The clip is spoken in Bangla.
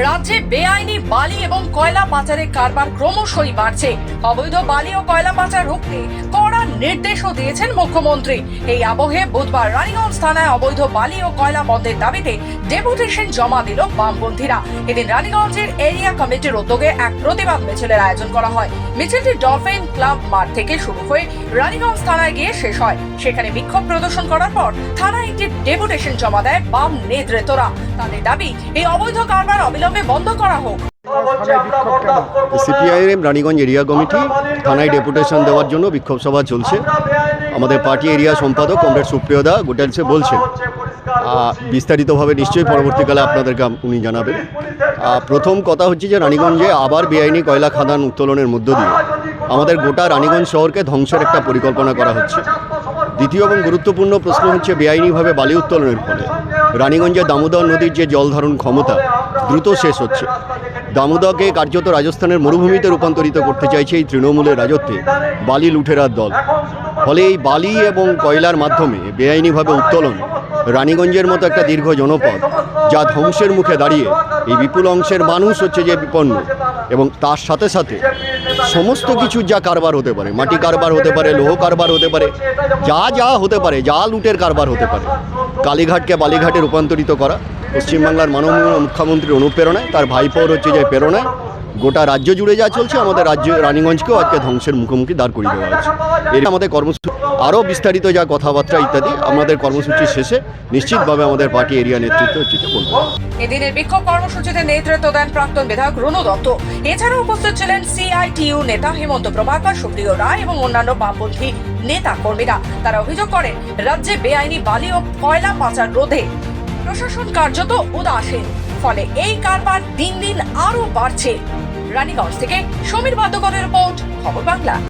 রাজ্যে বেআইনি বালি এবং কয়লা পাচারের কারবার ক্রমশই বাড়ছে। অবৈধ বালি ও কয়লা পাচার রুখতে কড়া নির্দেশও দিয়েছেন মুখ্যমন্ত্রী। এই আবহে বুধবার রানীগঞ্জ থানায় অবৈধ বালি ও কয়লা বন্ধের দাবিতে ডেপুটেশন জমা দিল বামপন্থীরা। এদিন রানীগঞ্জের এরিয়া কমিটির উদ্যোগে এক প্রতিবাদ মিছিলের আয়োজন করা হয়। মিছিলটি ডলফিন ক্লাব মাঠ থেকে শুরু হয়ে রানীগঞ্জ থানায় গিয়ে শেষ হয়। সেখানে বিক্ষোভ প্রদর্শন করার পর থানায় একটি ডেপুটেশন জমা দেয় বাম নেতৃত্বরা। তাদের দাবি, এই অবৈধ কারবার অবিলম্বে বন্ধ করা হোক। সিপিআইএম রানীগঞ্জ এরিয়া কমিটি থানায় ডেপুটেশন দেওয়ার জন্য বিক্ষোভ সভা চলছে। আমাদের পার্টি এরিয়া সম্পাদক কমরেড সুপ্রিয় দা গোটালসে বলছেন, বিস্তারিতভাবে নিশ্চয়ই পরবর্তীকালে আপনাদেরকে উনি জানাবেন। প্রথম কথা হচ্ছে যে রানীগঞ্জে আবার বেআইনি কয়লা খাদান উত্তোলনের মধ্য দিয়ে আমাদের গোটা রানীগঞ্জ শহরকে ধ্বংসের একটা পরিকল্পনা করা হচ্ছে। দ্বিতীয় এবং গুরুত্বপূর্ণ প্রশ্ন হচ্ছে, বেআইনিভাবে বালি উত্তোলনের ফলে রানীগঞ্জের দামোদর নদীর যে জল ধারণ ক্ষমতা দ্রুত শেষ হচ্ছে। দামোদরকে কার্যত রাজস্থানের মরুভূমিতে রূপান্তরিত করতে চাইছে এই তৃণমূলের রাজত্বে বালি লুঠেরার দল। ফলে এই বালি এবং কয়লার মাধ্যমে বেআইনিভাবে উত্তোলন রানীগঞ্জের মতো একটা দীর্ঘ জনপদ, যা ধ্বংসের মুখে দাঁড়িয়ে এই বিপুল অংশের মানুষ হচ্ছে যে বিপন্ন, এবং তার সাথে সাথে সমস্ত কিছু যা কারবার হতে পারে, মাটি কারবার হতে পারে, লৌহ কারবার হতে পারে, যা হতে পারে, যা লুটের কারবার হতে পারে, কালীঘাটকে বালিঘাটে রূপান্তরিত করা পশ্চিমবাংলার মাননীয় মুখ্যমন্ত্রীর অনুপ্রেরণায়, তার ভাইপোর হচ্ছে যে প্রেরণায় গোটা রাজ্য জুড়ে যা চলছে, আমাদের রাজ্য রানীগঞ্জকেও আজকে ধ্বংসের মুখোমুখি দাঁড় করিয়ে দেওয়া হচ্ছে। এর আমাদের কর্মসূচি আরও বিস্তারিত যা কথাবার্তা ইত্যাদি আমাদের কর্মসূচির শেষে নিশ্চিতভাবে আমাদের পার্টি এরিয়া নেতৃত্ব হচ্ছে বলবে। এদিনের বিক্ষোভ কর্মসূচিতে নেতৃত্ব দেন প্রাক্তন বিধায়ক রুনু দত্ত। এছাড়াও উপস্থিত ছিলেন সিআইটিইউ নেতা হেমন্ত প্রভাকর, সুপ্রিয় রায় এবং অন্যান্য বামপন্থী নেতা কর্মীরা। তারা অভিযোগ করেন, রাজ্যে বেআইনি বালি ও কয়লা পাচার রোধে প্রশাসন কার্যত উদাসীন। ফলে এই কারবার দিন দিন আরো বাড়ছে। রানীগঞ্জ থেকে সমীর বাদ্যকরের রিপোর্ট, খবর বাংলা।